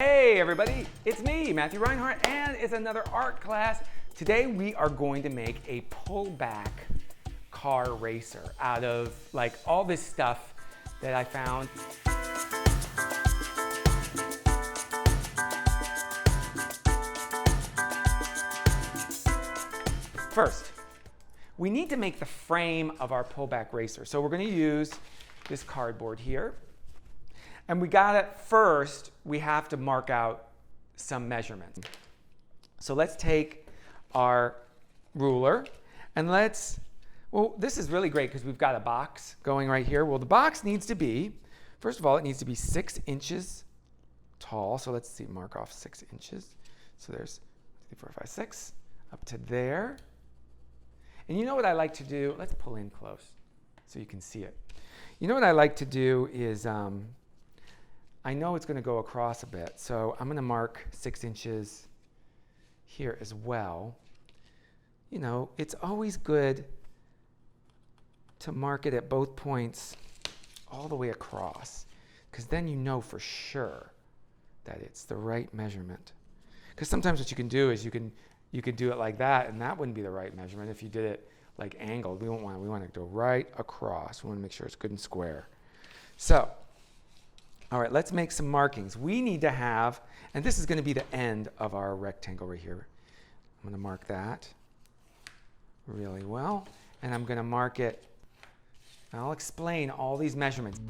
Hey everybody, it's me, Matthew Reinhart, and it's another art class. Today we are going to make a pullback car racer out of like all this stuff that I found. First, we need to make the frame of our pullback racer. So we're going to use this cardboard here. And we have to mark out some measurements. So let's take our ruler and this is really great because we've got a box going right here. Well, the box needs to be, first of all, it needs to be 6 inches tall. So let's see, mark off 6 inches. So there's 3, 4, 5, 6, up to there. And you know what I like to do? Let's pull in close so you can see it. You know what I like to do is, I know it's going to go across a bit, so I'm going to mark 6 inches here as well. You know, it's always good to mark it at both points all the way across, because then you know for sure that it's the right measurement. Because sometimes what you can do is you can do it like that, and that wouldn't be the right measurement if you did it like angled. We want to go right across. We want to make sure it's good and square. So, all right, let's make some markings. We need to have, and this is going to be the end of our rectangle right here. I'm going to mark that really well, and I'm going to mark it, and I'll explain all these measurements.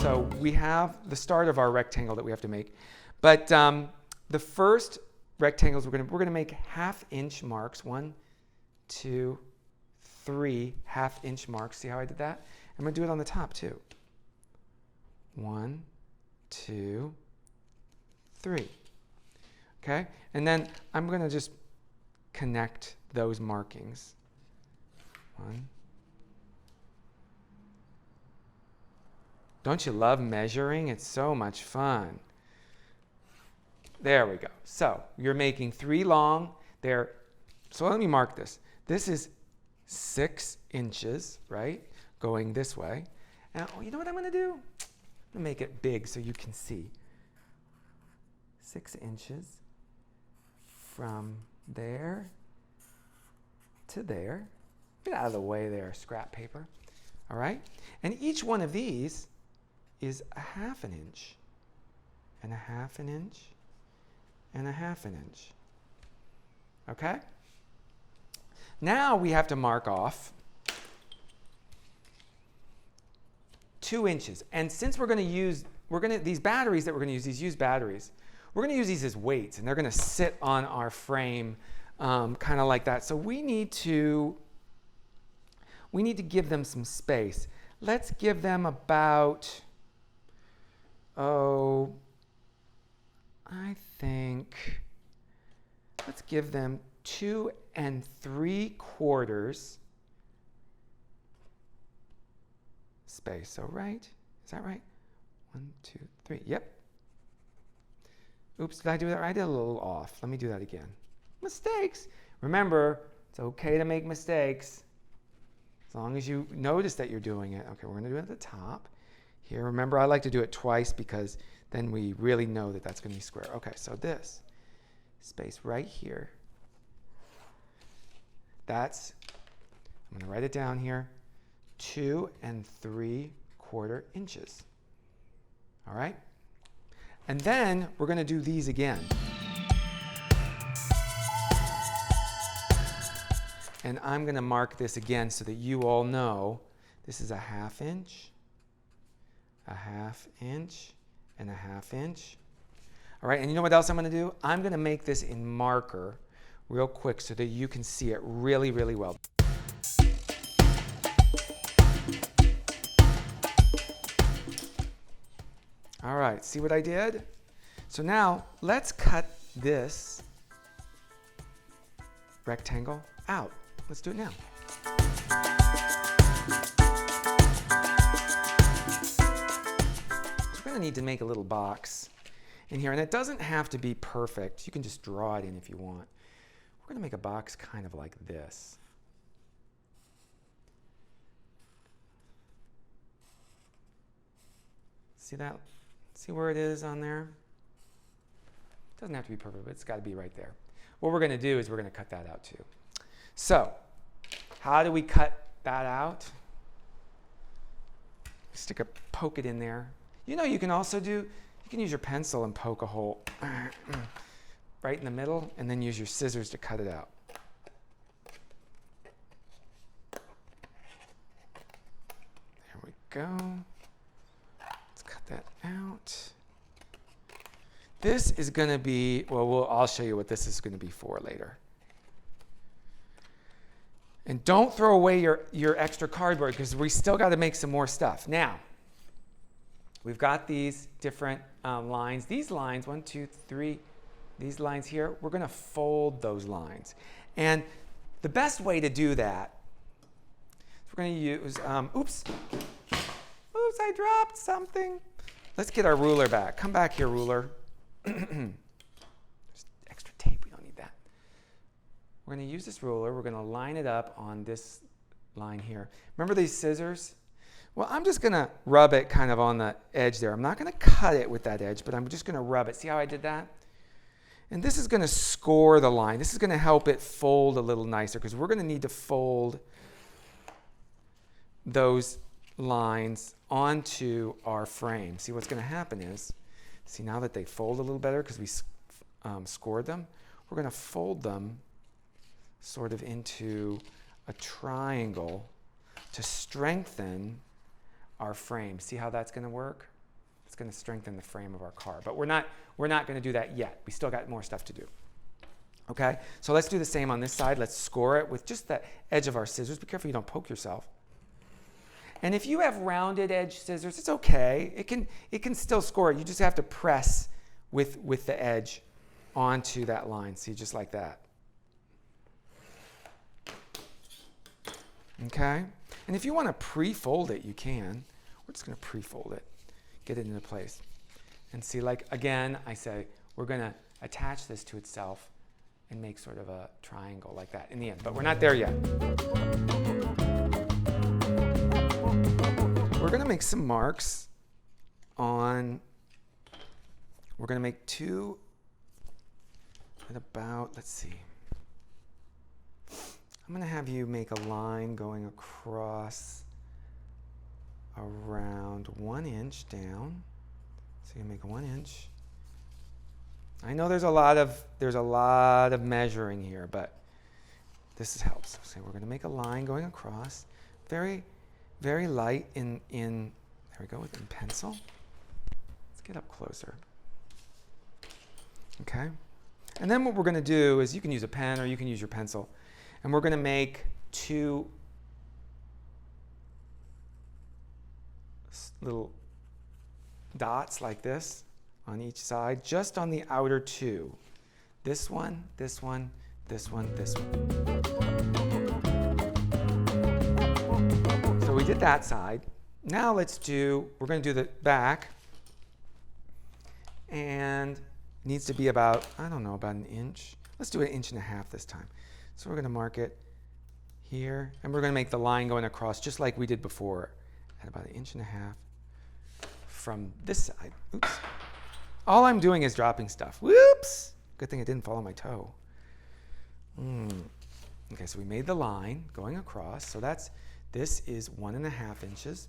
So we have the start of our rectangle that we have to make, but the first rectangles we're going to make 1/2 inch marks. 1, 2, 3 1/2 inch marks. See how I did that? I'm going to do it on the top too. 1, 2, 3. Okay? And then I'm going to just connect those markings. 1. Don't you love measuring? It's so much fun. There we go. So you're making 3 long there. So let me mark this. This is 6 inches, right? Going this way. And you know what I'm going to do? I'm going to make it big so you can see. 6 inches from there to there. Get out of the way there, scrap paper. All right? And each one of these is 1/2 an inch, and 1/2 an inch, and 1/2 an inch. Okay? Now we have to mark off 2 inches. And since these batteries that we're going to use, these used batteries, we're going to use these as weights, and they're going to sit on our frame kind of like that. So we need to give them some space. Let's give them about, let's give them 2 3/4 space. So right? Is that right? 1, 2, 3. Yep. Oops, did I do that right? I did a little off. Let me do that again. Mistakes. Remember, it's okay to make mistakes as long as you notice that you're doing it. Okay, we're going to do it at the top. Here, remember, I like to do it twice because then we really know that that's going to be square. Okay, so this space right here, I'm going to write it down here, 2 3/4 inches. All right? And then we're going to do these again. And I'm going to mark this again so that you all know this is 1/2 inch, 1/2 inch, and 1/2 inch. All right, and you know what else I'm going to do? I'm going to make this in marker real quick so that you can see it really, really well. All right, see what I did? So now let's cut this rectangle out. Let's do it now. So we're going to need to make a little box in here, and it doesn't have to be perfect. You can just draw it in if you want. We're going to make a box kind of like this. See that? See where it is on there? It doesn't have to be perfect, but it's got to be right there. What we're going to do is we're going to cut that out too. So how do we cut that out? Poke it in there. You know, you can also you can use your pencil and poke a hole right in the middle, and then use your scissors to cut it out. There we go. Let's cut that out. This is going to be, well, I'll show you what this is going to be for later. And don't throw away your extra cardboard, because we still got to make some more stuff. Now, we've got these different lines. These lines, 1, 2, 3, these lines here, we're going to fold those lines. And the best way to do that, we're going to use, oops, I dropped something. Let's get our ruler back. Come back here, ruler. There's extra tape, we don't need that. We're going to use this ruler, we're going to line it up on this line here. Remember these scissors? Well, I'm just going to rub it kind of on the edge there. I'm not going to cut it with that edge, but I'm just going to rub it. See how I did that? And this is going to score the line. This is going to help it fold a little nicer, because we're going to need to fold those lines onto our frame. See, what's going to happen is, see now that they fold a little better because we scored them, we're going to fold them sort of into a triangle to strengthen our frame. See how that's going to work? It's going to strengthen the frame of our car. But we're not going to do that yet. We still got more stuff to do. Okay? So let's do the same on this side. Let's score it with just the edge of our scissors. Be careful you don't poke yourself. And if you have rounded edge scissors, it's okay. It can still score it. You just have to press with the edge onto that line. See, just like that. Okay? And if you want to pre-fold it, you can. We're just going to pre-fold it. Get it into place. And see, like, again, I say, we're going to attach this to itself and make sort of a triangle like that in the end. But we're not there yet. We're going to make some marks on, we're going to make two at about, let's see. I'm going to have you make a line going across around 1 inch down. So you make 1 inch. I know there's a lot of measuring here, but this helps. So we're going to make a line going across, very, very light in there we go, with in pencil. Let's get up closer. Okay. And then what we're going to do is, you can use a pen or you can use your pencil, and we're going to make two little dots like this on each side, just on the outer two. This one, this one, this one, this one. So we did that side. Now we're going to do the back, and it needs to be about, I don't know, about 1 inch. Let's do 1.5 inches this time. So we're going to mark it here, and we're going to make the line going across just like we did before at about 1.5 inches from this side. Oops. All I'm doing is dropping stuff. Whoops! Good thing it didn't fall on my toe. Okay, so we made the line going across. So this is 1.5 inches.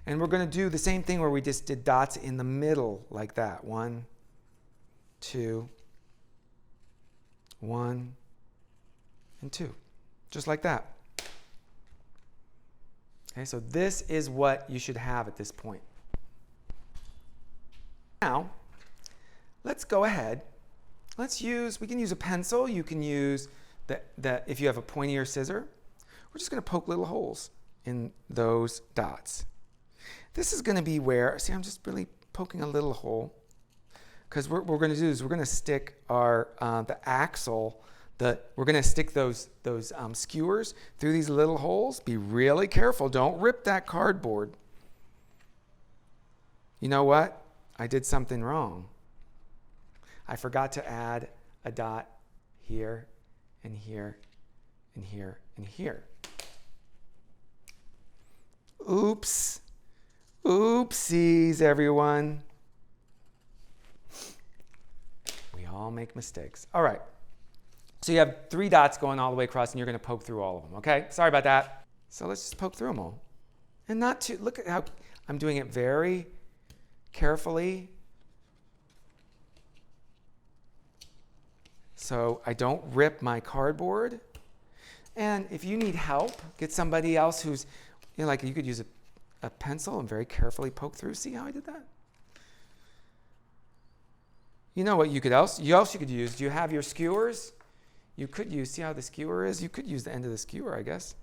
And we're going to do the same thing where we just did dots in the middle like that. 1, 2, 1, and 2. Just like that. Okay, so this is what you should have at this point. Now, let's go ahead. We can use a pencil. You can use if you have a pointier scissor. We're just going to poke little holes in those dots. This is going to be where, see, I'm just really poking a little hole, because what we're going to do is we're going to stick our the axle. We're going to stick those skewers through these little holes. Be really careful. Don't rip that cardboard. You know what? I did something wrong. I forgot to add a dot here and here and here and here. Oops. Oopsies, everyone. We all make mistakes. All right. So you have 3 dots going all the way across, and you're going to poke through all of them, okay? Sorry about that. So let's just poke through them all. And not too, look at how I'm doing it very carefully. So I don't rip my cardboard. And if you need help, get somebody else who's, like you could use a pencil and very carefully poke through. See how I did that? You know what you could else you could use? Do you have your skewers? You could use, see how the skewer is? You could use the end of the skewer, I guess.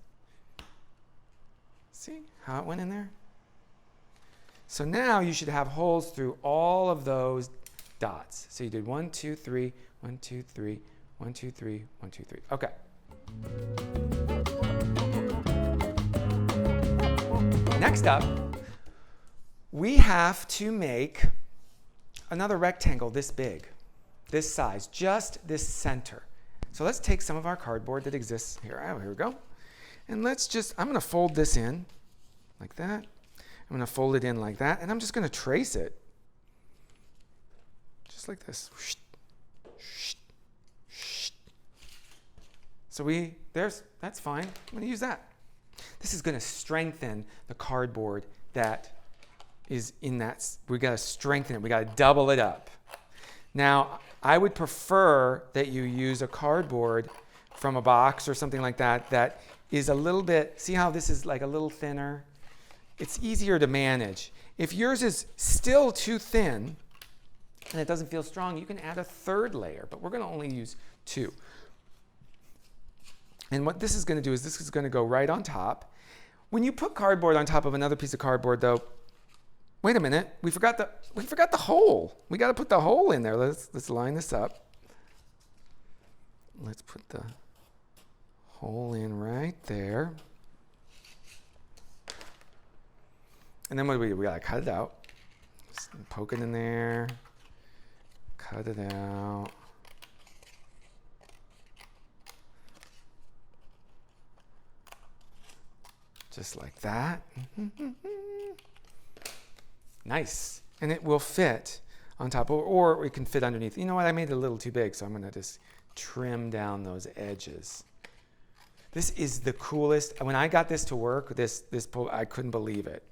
See how it went in there? So now you should have holes through all of those dots. So you did 1, 2, 3, 1, 2, 3, 1, 2, 3, 1, 2, 3. Okay. Next up, we have to make another rectangle this big, this size, just this center. So let's take some of our cardboard that exists here. Oh, here we go. And let's just, I'm going to fold this in like that. I'm going to fold it in like that. And I'm just going to trace it. Just like this. So that's fine. I'm going to use that. This is going to strengthen the cardboard that is in that. We got to strengthen it. We got to double it up. Now, I would prefer that you use a cardboard from a box or something like that that is a little bit, see how this is like a little thinner? It's easier to manage. If yours is still too thin and it doesn't feel strong, you can add a 3rd layer, but we're going to only use 2. And what this is going to do is this is going to go right on top. When you put cardboard on top of another piece of cardboard, though, wait a minute, we forgot the hole. We got to put the hole in there. Let's line this up. Let's put the hole in right there. And then what do? We got to cut it out. Just poke it in there. Cut it out. Just like that. Nice. And it will fit on top, or it can fit underneath. You know what? I made it a little too big, so I'm going to just trim down those edges. This is the coolest. When I got this to work, I couldn't believe it.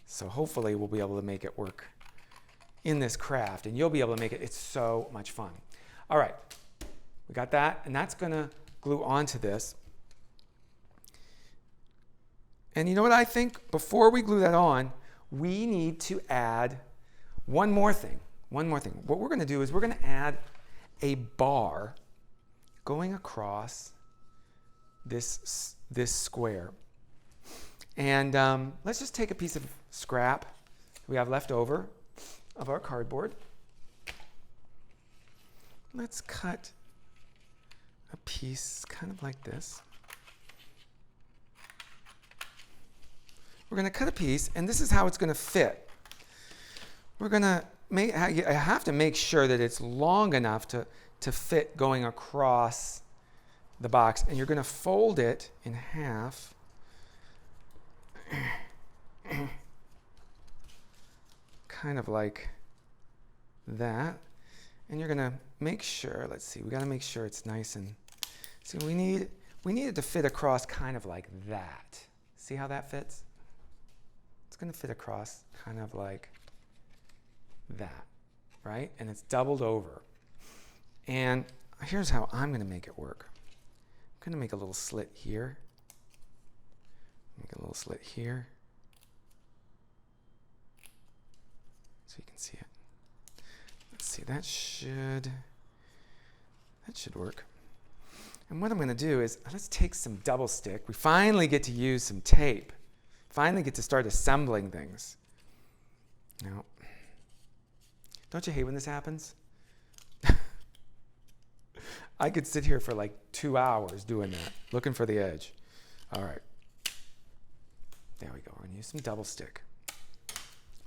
So hopefully we'll be able to make it work in this craft, and you'll be able to make it. It's so much fun. All right. We got that, and that's going to glue onto this. And you know what I think? Before we glue that on, we need to add one more thing. One more thing. What we're going to do is we're going to add a bar going across this square. And let's just take a piece of scrap we have left over of our cardboard. Let's cut a piece kind of like this. We're going to cut a piece, and this is how it's going to fit. We're going to I have to make sure that it's long enough to fit going across the box, and you're going to fold it in half. Kind of like that. And you're going to make sure, let's see, we got to make sure it's nice and, see, we need it to fit across kind of like that. See how that fits? It's going to fit across kind of like that, right? And it's doubled over. And here's how I'm going to make it work. I'm going to make a little slit here. Make a little slit here. So you can see it. Let's see, that should work. And what I'm going to do is, let's take some double stick. We finally get to use some tape. Finally get to start assembling things. Now, don't you hate when this happens? I could sit here for like 2 hours doing that, looking for the edge. All right. There we go. We're going to use some double stick.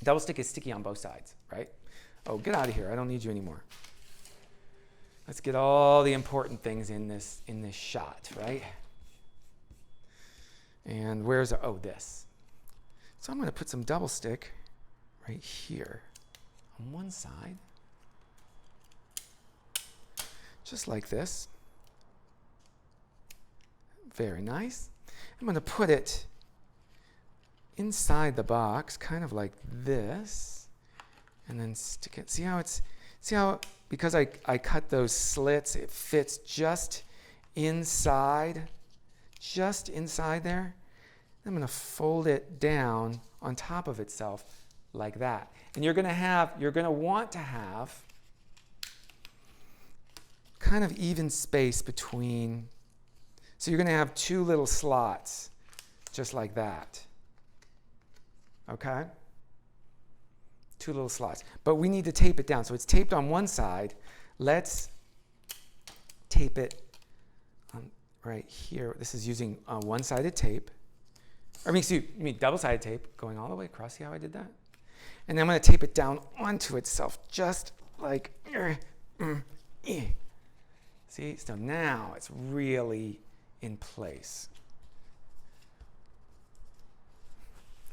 Double stick is sticky on both sides, right? Oh, get out of here. I don't need you anymore. Let's get all the important things in this shot, right? And where's, this. So I'm going to put some double stick right here on one side, just like this. Very nice. I'm going to put it inside the box, kind of like this, and then stick it. See how because I cut those slits, it fits just inside there. I'm going to fold it down on top of itself like that. And you're going to want to have kind of even space between. So you're going to have two little slots just like that. Okay? Two little slots. But we need to tape it down. So it's taped on one side. Let's tape it on right here. This is using one-sided tape. Or you mean double-sided tape going all the way across. See how I did that? And then I'm going to tape it down onto itself just like. See? So now it's really in place.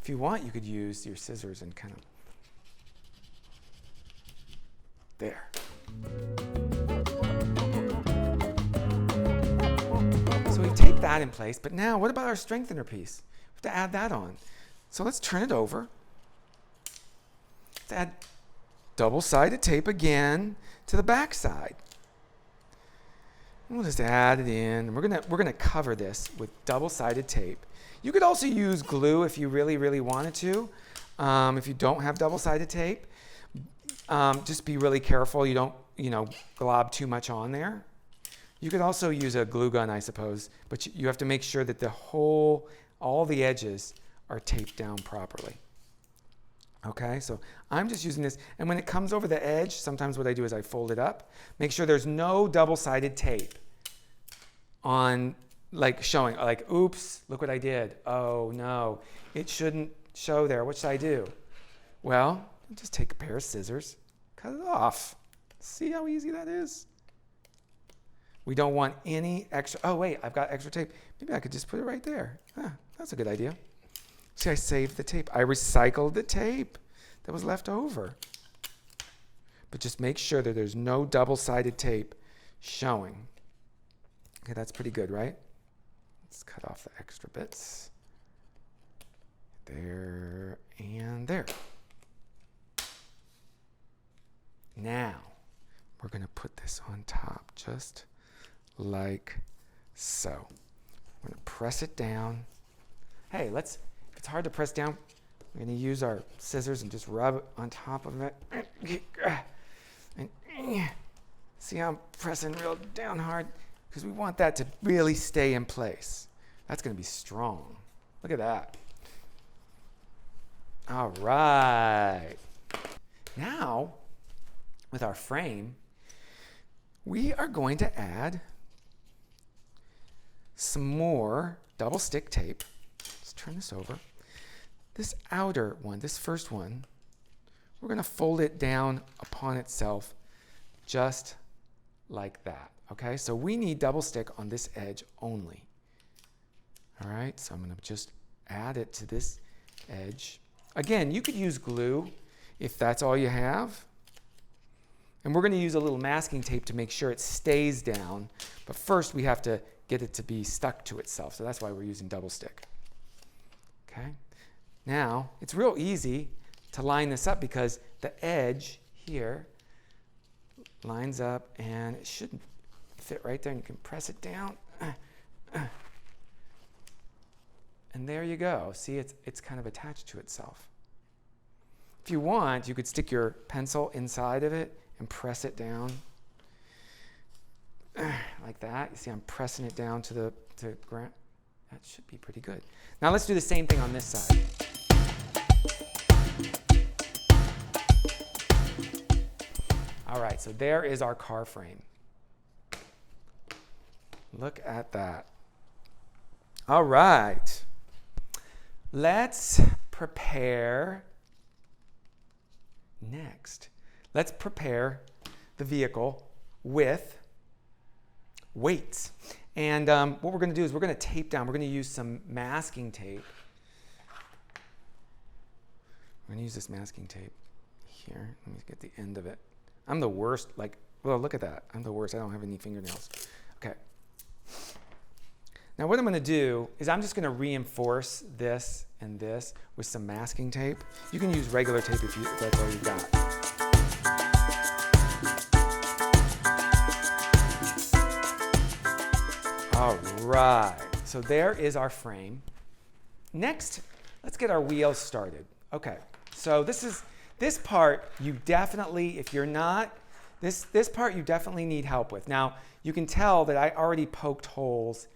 If you want, you could use your scissors and kind of there. So we tape that in place, but now what about our strengthener piece? We have to add that on. So let's turn it over. Let's add double-sided tape again to the back side. And we'll just add it in. And we're gonna cover this with double-sided tape. You could also use glue if you really, really wanted to. If you don't have double-sided tape, just be really careful you don't, glob too much on there. You could also use a glue gun, I suppose, but you have to make sure that all the edges are taped down properly. Okay, so I'm just using this, and when it comes over the edge, sometimes what I do is I fold it up, make sure there's no double-sided tape on, showing, oops, look what I did. Oh no, it shouldn't show there. What should I do? Well, just take a pair of scissors, cut it off. See how easy that is? We don't want any extra. Oh wait, I've got extra tape. Maybe I could just put it right there. That's a good idea. See, I saved the tape. I recycled the tape that was left over. But just make sure that there's no double-sided tape showing. Okay, that's pretty good, right? Let's cut off the extra bits. There and there. Now, we're going to put this on top just like so. We're going to press it down. Hey, if it's hard to press down, we're going to use our scissors and just rub it on top of it. And see how I'm pressing real down hard? Because we want that to really stay in place. That's going to be strong. Look at that. All right. Now, with our frame, we are going to add some more double stick tape. Let's turn this over. This outer one, this first one, we're going to fold it down upon itself just like that. Okay, so we need double stick on this edge only. All right, so I'm going to just add it to this edge. Again, you could use glue if that's all you have. And we're going to use a little masking tape to make sure it stays down. But first, we have to get it to be stuck to itself. So that's why we're using double stick. Okay. Now, it's real easy to line this up because the edge here lines up and it should fit right there. And you can press it down. And there you go. See, it's kind of attached to itself. If you want, you could stick your pencil inside of it and press it down like that. You see, I'm pressing it down to the ground. That should be pretty good. Now let's do the same thing on this side. All right, so there is our car frame. Look at that. All right. Let's prepare next. Let's prepare the vehicle with weights. And what we're going to do is we're going to tape down. We're going to use some masking tape. going to use this masking tape here. Let me get the end of it. I'm the worst, like, well, look at that. I'm the worst. I don't have any fingernails. Okay. Now what I'm going to do is I'm just going to reinforce this and this with some masking tape. You can use regular tape if that's all you've got. All right, so there is our frame. Next, let's get our wheels started. Okay, so this part you definitely, if you're not, this part you definitely need help with. Now, you can tell that I already poked holes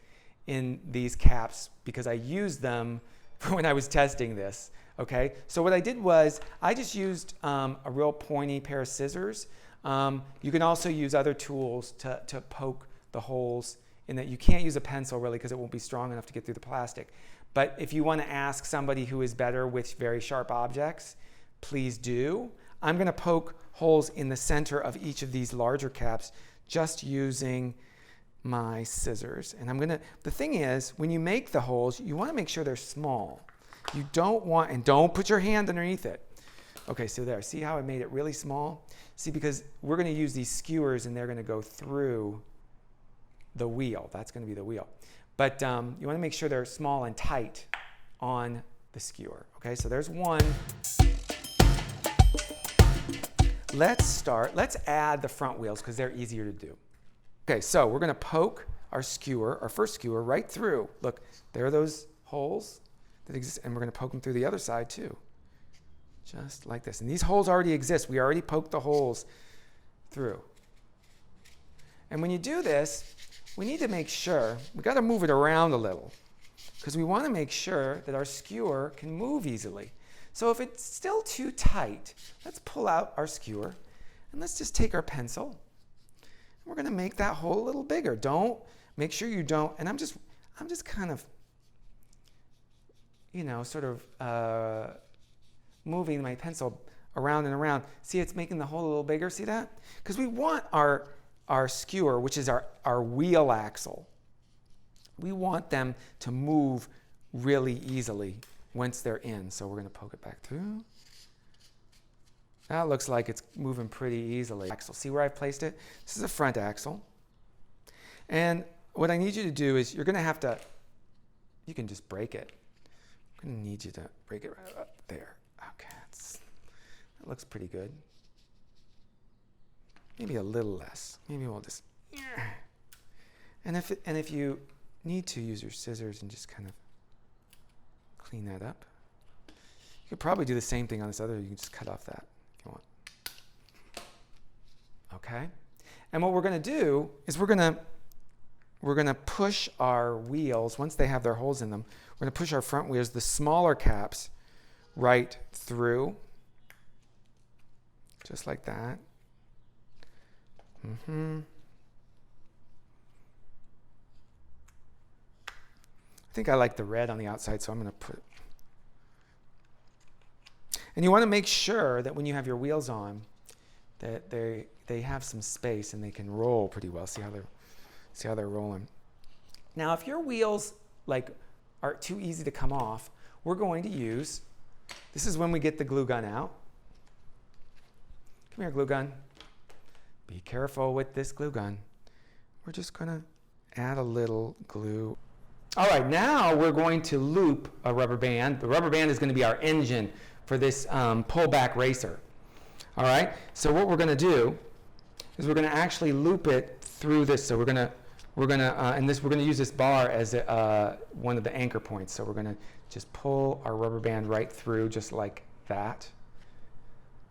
in these caps because I used them for when I was testing this, okay? So what I did was I just used a real pointy pair of scissors. You can also use other tools to poke the holes in that. You can't use a pencil really because it won't be strong enough to get through the plastic. But if you want to ask somebody who is better with very sharp objects, please do. I'm going to poke holes in the center of each of these larger caps just using my scissors. And the thing is, when you make the holes, you want to make sure they're small. You don't want, and don't put your hand underneath it. Okay, so there, see how I made it really small? See, because we're going to use these skewers and they're going to go through the wheel. That's going to be the wheel. But you want to make sure they're small and tight on the skewer. Okay, so there's one. Let's add the front wheels because they're easier to do. Okay, so we're going to poke our skewer, our first skewer, right through. Look, there are those holes that exist, and we're going to poke them through the other side too. Just like this. And these holes already exist. We already poked the holes through. And when you do this, we need to make sure, we got to move it around a little because we want to make sure that our skewer can move easily. So if it's still too tight, let's pull out our skewer and let's just take our pencil. We're going to make that hole a little bigger. Make sure you don't, and I'm just kind of, sort of moving my pencil around and around. See, it's making the hole a little bigger, see that? Because we want our skewer, which is our wheel axle, we want them to move really easily once they're in. So we're going to poke it back through. That looks like it's moving pretty easily. Axle. See where I've placed it? This is a front axle. And what I need you to do is you're going to have to, you can just break it. I'm going to need you to break it right up there. Okay, that looks pretty good. Maybe a little less. Maybe we'll just, and if you need to use your scissors and just kind of clean that up. You could probably do the same thing on this other. You can just cut off that. Want. Okay, and what we're going to do is we're going to push our wheels once they have their holes in them. We're going to push our front wheels, the smaller caps, right through, just like that. I think I like the red on the outside, so I'm going to put. And you want to make sure that when you have your wheels on, that they have some space and they can roll pretty well. See how they're rolling. Now, if your wheels are too easy to come off, we're going to use. This is when we get the glue gun out. Come here, glue gun. Be careful with this glue gun. We're just going to add a little glue. All right, now we're going to loop a rubber band. The rubber band is going to be our engine for this pullback racer. All right, so what we're going to do is we're going to actually loop it through this. So we're going to use this bar as one of the anchor points. So we're going to just pull our rubber band right through just like that.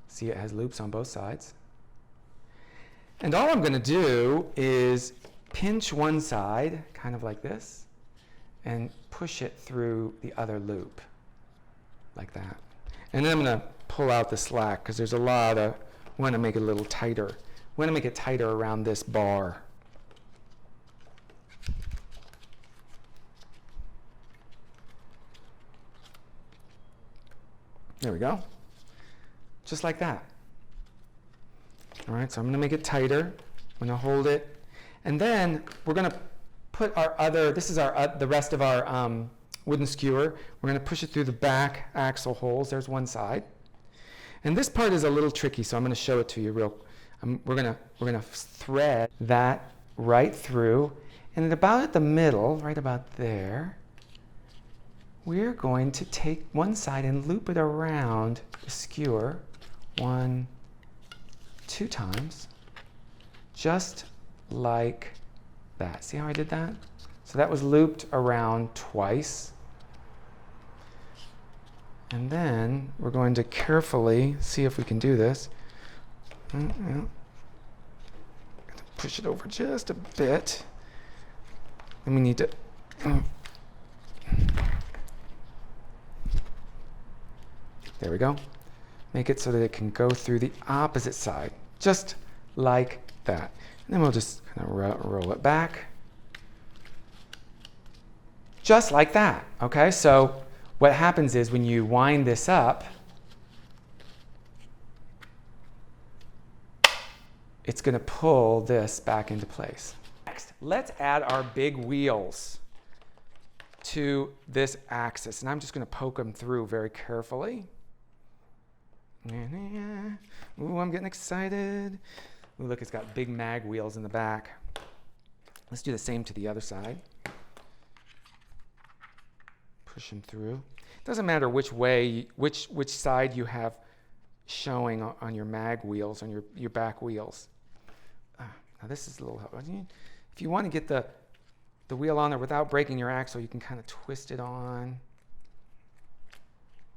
See, it has loops on both sides. And all I'm going to do is pinch one side, kind of like this, and push it through the other loop, like that. And then I'm going to pull out the slack because there's a lot of, I want to make it a little tighter. I want to make it tighter around this bar. There we go. Just like that. All right, so I'm going to make it tighter. I'm going to hold it. And then we're going to put our other, this is the rest of our wooden skewer. We're going to push it through the back axle holes. There's one side. And this part is a little tricky, so I'm going to show it to you we're going to thread that right through, and about at the middle, right about there, we're going to take one side and loop it around the skewer 1, 2 times, just like that. See how I did that? So that was looped around twice. And then we're going to carefully see if we can do this. Push it over just a bit. And we need to there we go. Make it so that it can go through the opposite side, just like that. And then we'll just kind of roll it back. Just like that, okay? So what happens is when you wind this up, it's going to pull this back into place. Next, let's add our big wheels to this axis. And I'm just going to poke them through very carefully. Ooh, I'm getting excited. Ooh, look, it's got big mag wheels in the back. Let's do the same to the other side. Push them through. It doesn't matter which way, which side you have showing on your mag wheels, on your back wheels. Now this is a little, if you want to get the wheel on there without breaking your axle, you can kind of twist it on.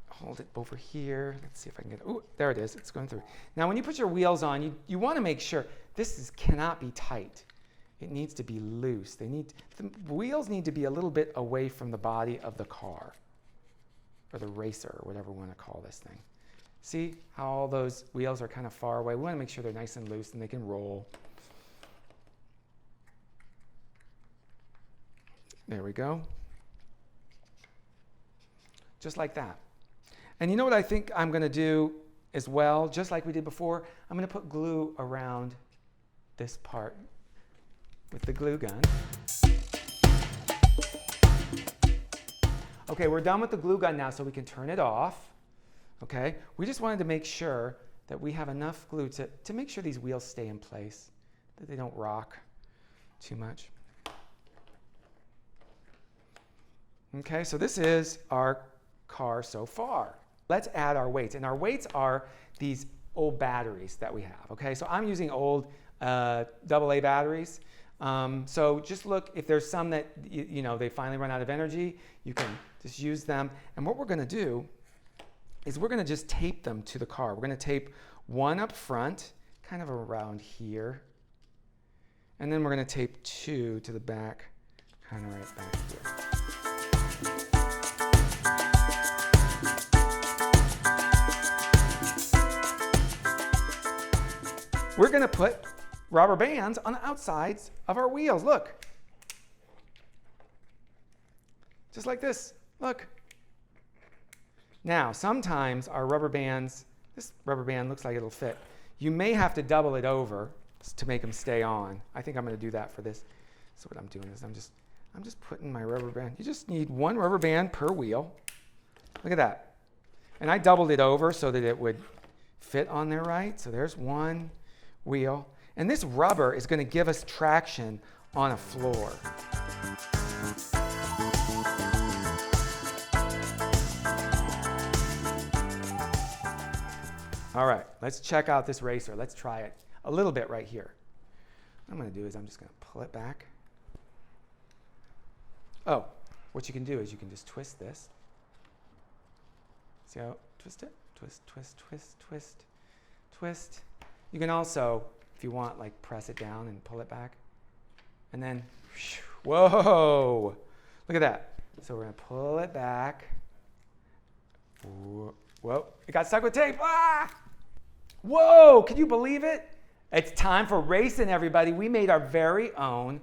Hold it over here. Let's see if I can get it. Ooh, there it is. It's going through. Now when you put your wheels on, you want to make sure this cannot be tight. It needs to be loose. The wheels need to be a little bit away from the body of the car, or the racer, or whatever we want to call this thing. See how all those wheels are kind of far away? We want to make sure they're nice and loose and they can roll. There we go. Just like that. And you know what I think I'm going to do as well, just like we did before? I'm going to put glue around this part with the glue gun. Okay, we're done with the glue gun now, so we can turn it off. Okay, we just wanted to make sure that we have enough glue to make sure these wheels stay in place, that they don't rock too much. Okay, so this is our car so far. Let's add our weights, and our weights are these old batteries that we have. Okay, so I'm using old AA batteries. So just look, if there's some that they finally run out of energy, you can just use them. And what we're going to do is we're going to just tape them to the car. We're going to tape one up front, kind of around here, and then we're going to tape 2 to the back, kind of right back here. We're going to put rubber bands on the outsides of our wheels. Look. Just like this. Look. Now, sometimes our rubber bands, this rubber band looks like it'll fit. You may have to double it over to make them stay on. I think I'm going to do that for this. So what I'm doing is I'm just putting my rubber band. You just need one rubber band per wheel. Look at that. And I doubled it over so that it would fit on there right. So there's one wheel. And this rubber is going to give us traction on a floor. All right, let's check out this racer. Let's try it a little bit right here. What I'm going to do is I'm just going to pull it back. Oh, what you can do is you can just twist this. See how, twist it, twist, twist, twist, twist, twist. You can also, if you want, like press it down and pull it back. And then, whoa, look at that. So we're going to pull it back. Whoa, it got stuck with tape. Ah! Whoa, can you believe it? It's time for racing, everybody. We made our very own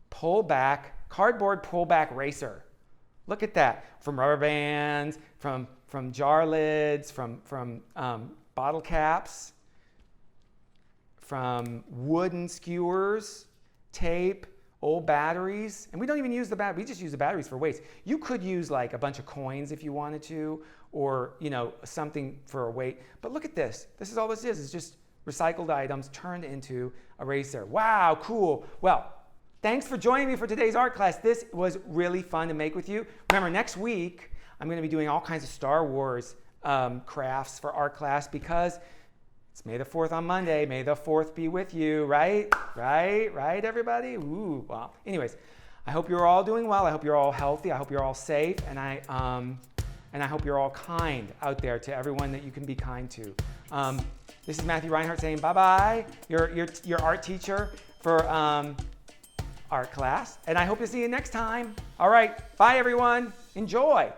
cardboard pullback racer. Look at that. From rubber bands, from jar lids, from bottle caps, from wooden skewers, tape, old batteries, and we don't even use the battery, we just use the batteries for weights. You could use like a bunch of coins if you wanted to, or something for a weight. But look at this. This is all this is. It's just recycled items turned into a racer. Wow, cool. Well, thanks for joining me for today's art class. This was really fun to make with you. Remember, next week, I'm going to be doing all kinds of Star Wars crafts for art class because it's May the 4th on Monday. May the 4th be with you, right? Right, everybody? Ooh, well. Anyways, I hope you're all doing well. I hope you're all healthy. I hope you're all safe. And I hope you're all kind out there to everyone that you can be kind to. This is Matthew Reinhart saying bye-bye, your art teacher for art class. And I hope to see you next time. All right, bye, everyone. Enjoy.